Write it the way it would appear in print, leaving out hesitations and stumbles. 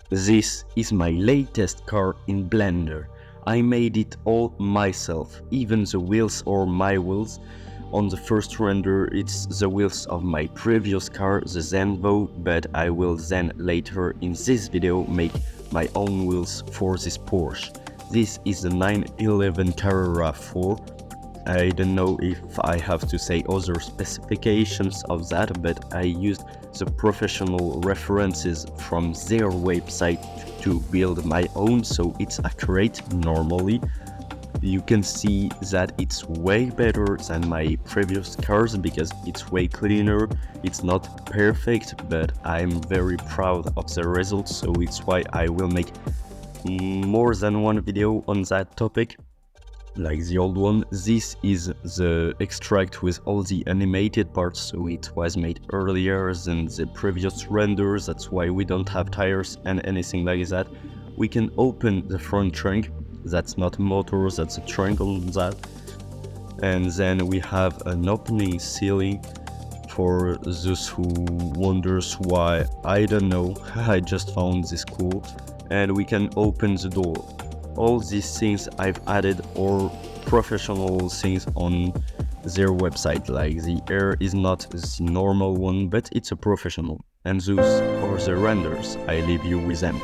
This is my latest car in Blender. I made it all myself, even the wheels are my wheels. On the first render it's the wheels of my previous car, the Zenvo, but I will then later in this video make my own wheels for this Porsche. This is the 911 Carrera 4. I don't know if I have to say other specifications of that, but I used the professional references from their website to build my own, so it's accurate normally. You can see that it's way better than my previous cars because it's way cleaner. It's not perfect, but I'm very proud of the results, so it's why I will make more than one video on that topic. Like the old one, this is the extract with all the animated parts, so it was made earlier than the previous renders. That's why we don't have tires and anything like that. We can open the front trunk. That's not motors, that's a trunk on that. And then we have an opening ceiling. For those who wonders why, I don't know, I just found this cool. And we can open the door. All these things I've added are professional things on their website, like the air is not the normal one, but it's a professional. And those are the renders, I leave you with them.